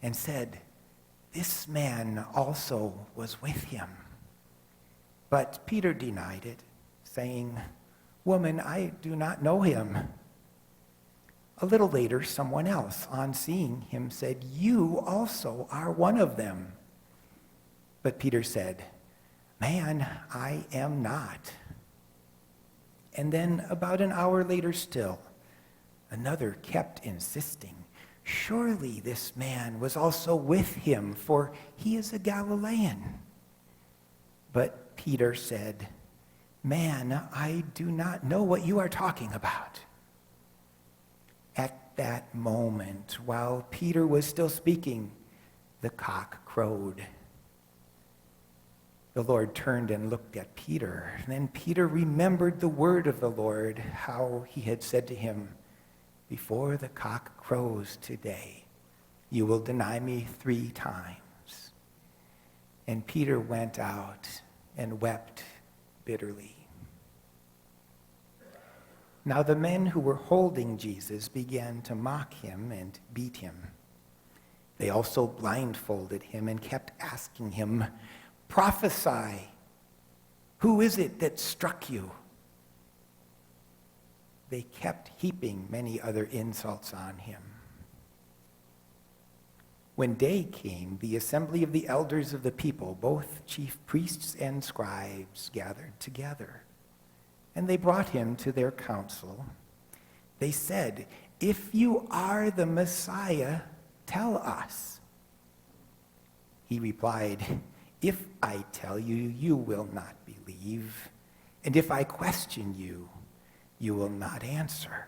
and said, "This man also was with him." But Peter denied it, saying, "Woman, I do not know him." A little later, someone else, on seeing him, said, "You also are one of them." But Peter said, "Man, I am not." And then about an hour later still, another kept insisting, "Surely this man was also with him, for he is a Galilean." But Peter said, "Man, I do not know what you are talking about." At that moment, while Peter was still speaking, the cock crowed. The Lord turned and looked at Peter. Then Peter remembered the word of the Lord, how he had said to him, "Before the cock crows today, you will deny me 3 times." And Peter went out and wept bitterly. Now the men who were holding Jesus began to mock him and beat him. They also blindfolded him and kept asking him, "Prophesy, who is it that struck you?" They kept heaping many other insults on him. When day came, the assembly of the elders of the people, both chief priests and scribes, gathered together. And they brought him to their council. They said, "If you are the Messiah, tell us." He replied, "If I tell you, you will not believe. And if I question you, you will not answer.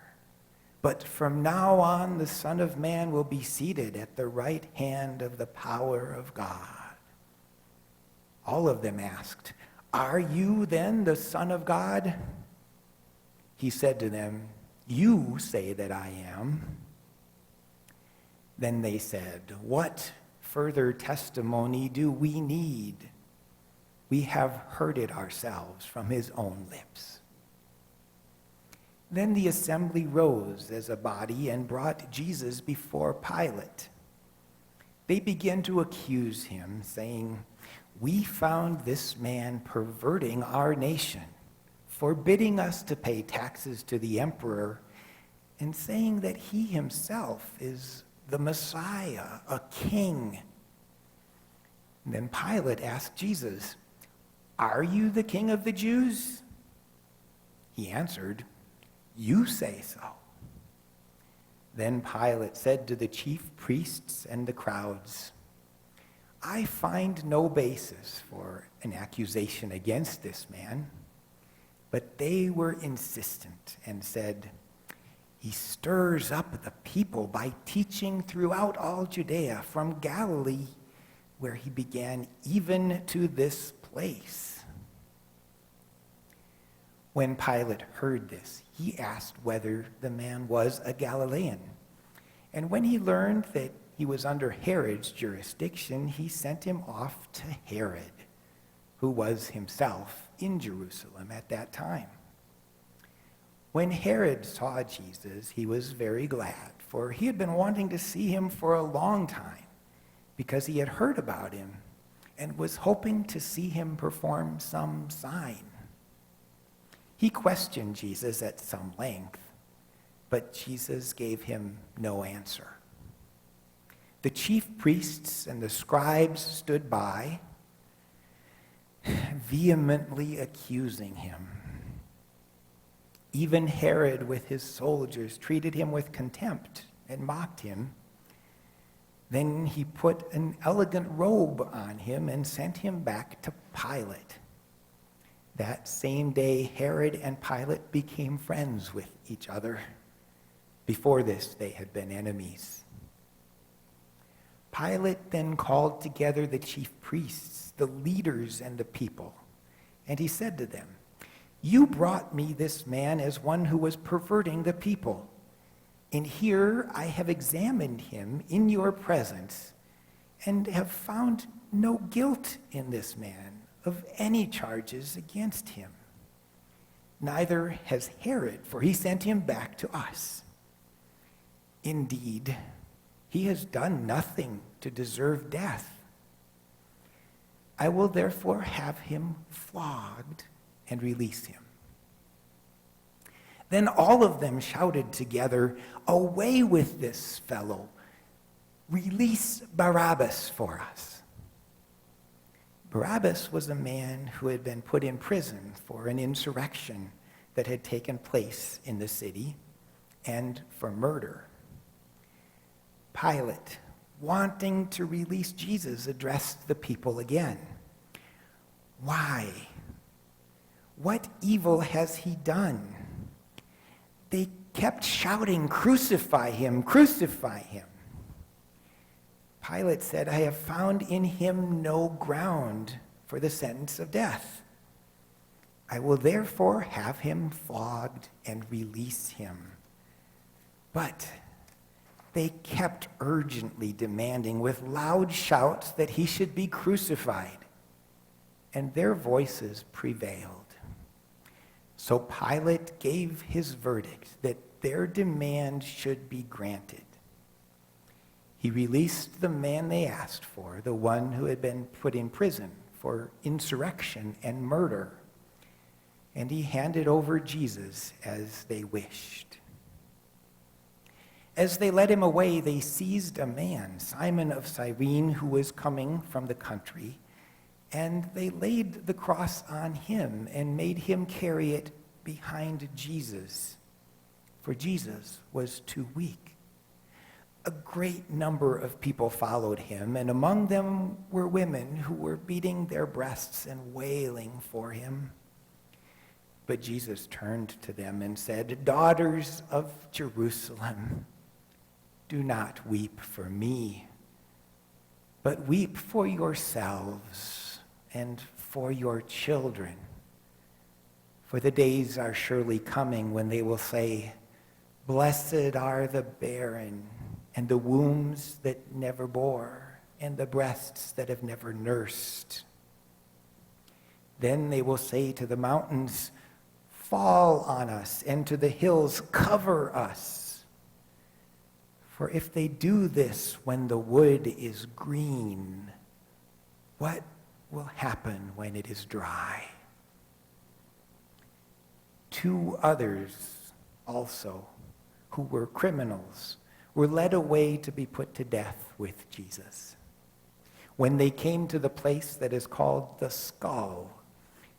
But from now on, the Son of Man will be seated at the right hand of the power of God." All of them asked, "Are you then the Son of God?" He said to them, "You say that I am." Then they said, "What further testimony do we need? We have heard it ourselves from his own lips." Then the assembly rose as a body and brought Jesus before Pilate. They began to accuse him, saying, "We found this man perverting our nation, forbidding us to pay taxes to the emperor, and saying that he himself is the Messiah, a king." And then Pilate asked Jesus, "Are you the king of the Jews?" He answered, "You say so." Then Pilate said to the chief priests and the crowds, "I find no basis for an accusation against this man." But they were insistent and said, "He stirs up the people by teaching throughout all Judea, from Galilee, where he began, even to this place." When Pilate heard this, he asked whether the man was a Galilean. And when he learned that he was under Herod's jurisdiction, he sent him off to Herod, who was himself in Jerusalem at that time. When Herod saw Jesus, he was very glad, for he had been wanting to see him for a long time, because he had heard about him and was hoping to see him perform some sign. He questioned Jesus at some length, but Jesus gave him no answer. The chief priests and the scribes stood by, vehemently accusing him. Even Herod with his soldiers treated him with contempt and mocked him. Then he put an elegant robe on him and sent him back to Pilate. That same day, Herod and Pilate became friends with each other. Before this, they had been enemies. Pilate then called together the chief priests, the leaders, and the people, and he said to them, "You brought me this man as one who was perverting the people. And here I have examined him in your presence and have found no guilt in this man of any charges against him. Neither has Herod, for he sent him back to us. Indeed, He has done nothing to deserve death. I will therefore have him flogged and release him." Then all of them shouted together, "Away with this fellow! Release Barabbas for us." Barabbas was a man who had been put in prison for an insurrection that had taken place in the city and for murder. Pilate, wanting to release Jesus, addressed the people again. "Why? What evil has he done?" They kept shouting, "Crucify him, crucify him." Pilate said, "I have found in him no ground for the sentence of death. I will therefore have him flogged and release him." But they kept urgently demanding with loud shouts that he should be crucified, and their voices prevailed. So Pilate gave his verdict that their demand should be granted. He released the man they asked for, the one who had been put in prison for insurrection and murder, and he handed over Jesus as they wished. As they led him away, they seized a man, Simon of Cyrene, who was coming from the country, and they laid the cross on him and made him carry it behind Jesus, for Jesus was too weak. A great number of people followed him, and among them were women who were beating their breasts and wailing for him. But Jesus turned to them and said, "Daughters of Jerusalem, do not weep for me, but weep for yourselves and for your children. For the days are surely coming when they will say, 'Blessed are the barren, and the wombs that never bore, and the breasts that have never nursed.' Then they will say to the mountains, 'Fall on us,' and to the hills, 'Cover us.' For if they do this when the wood is green, what will happen when it is dry?" 2 others also, who were criminals, were led away to be put to death with Jesus. When they came to the place that is called the Skull,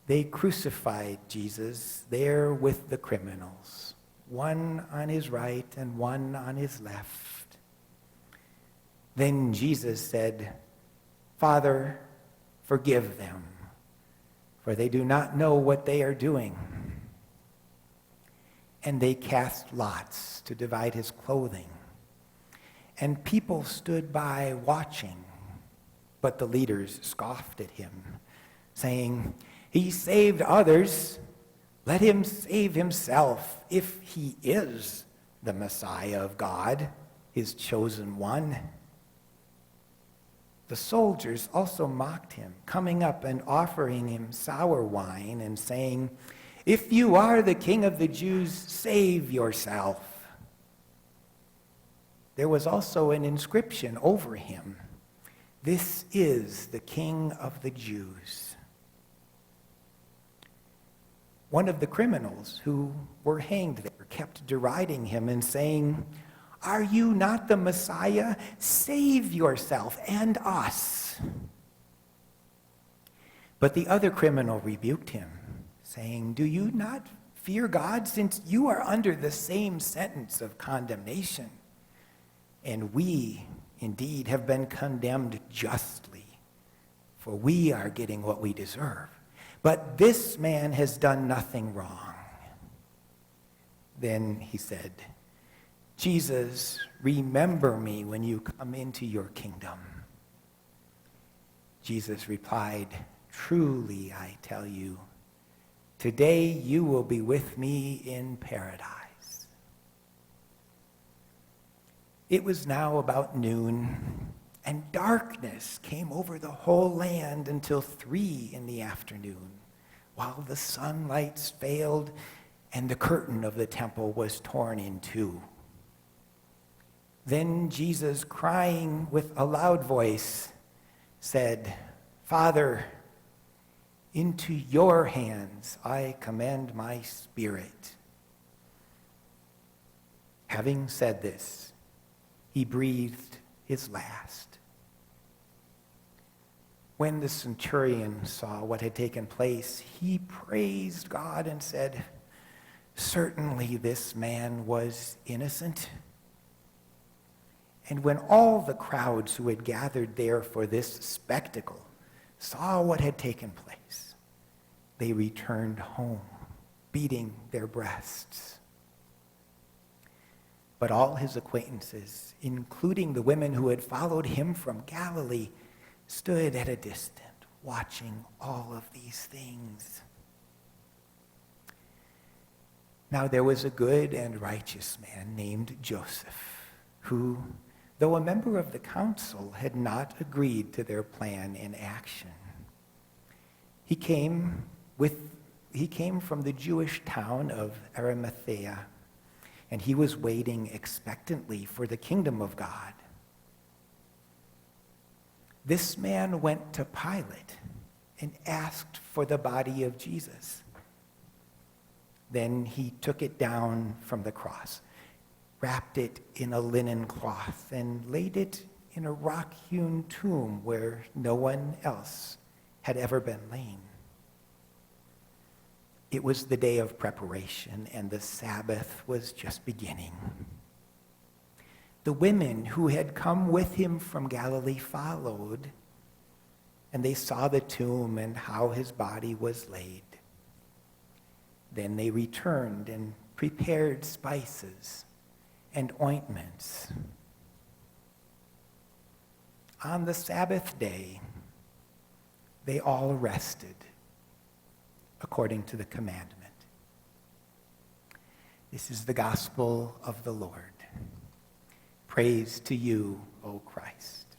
they crucified Jesus there with the criminals, one on his right and one on his left. Then Jesus said, "Father, forgive them, for they do not know what they are doing." And they cast lots to divide his clothing. And people stood by watching, but the leaders scoffed at him, saying, "He saved others. Let him save himself, if he is the Messiah of God, his chosen one." The soldiers also mocked him, coming up and offering him sour wine and saying, "If you are the King of the Jews, save yourself." There was also an inscription over him, "This is the King of the Jews." One of the criminals who were hanged there kept deriding him and saying, "Are you not the Messiah? Save yourself and us." But the other criminal rebuked him, saying, "Do you not fear God, since you are under the same sentence of condemnation? And we, indeed, have been condemned justly, for we are getting what we deserve. But this man has done nothing wrong." Then he said, "Jesus, remember me when you come into your kingdom." Jesus replied, "Truly, I tell you, today you will be with me in paradise." It was now about noon, and darkness came over the whole land until 3 p.m, while the sunlights failed and the curtain of the temple was torn in two. Then Jesus, crying with a loud voice, said, "Father, into your hands I commend my spirit." Having said this, he breathed his last. When the centurion saw what had taken place, he praised God and said, "Certainly this man was innocent." And when all the crowds who had gathered there for this spectacle saw what had taken place, they returned home, beating their breasts. But all his acquaintances, including the women who had followed him from Galilee, stood at a distance, watching all of these things. Now there was a good and righteous man named Joseph, who, though a member of the council, had not agreed to their plan in action. He came from the Jewish town of Arimathea, and he was waiting expectantly for the kingdom of God. This man went to Pilate and asked for the body of Jesus. Then he took it down from the cross, wrapped it in a linen cloth, and laid it in a rock-hewn tomb where no one else had ever been laid. It was the day of preparation, and the Sabbath was just beginning. The women who had come with him from Galilee followed, and they saw the tomb and how his body was laid. Then they returned and prepared spices and ointments. On the Sabbath day, they all rested according to the commandment. This is the gospel of the Lord. Praise to you, O Christ.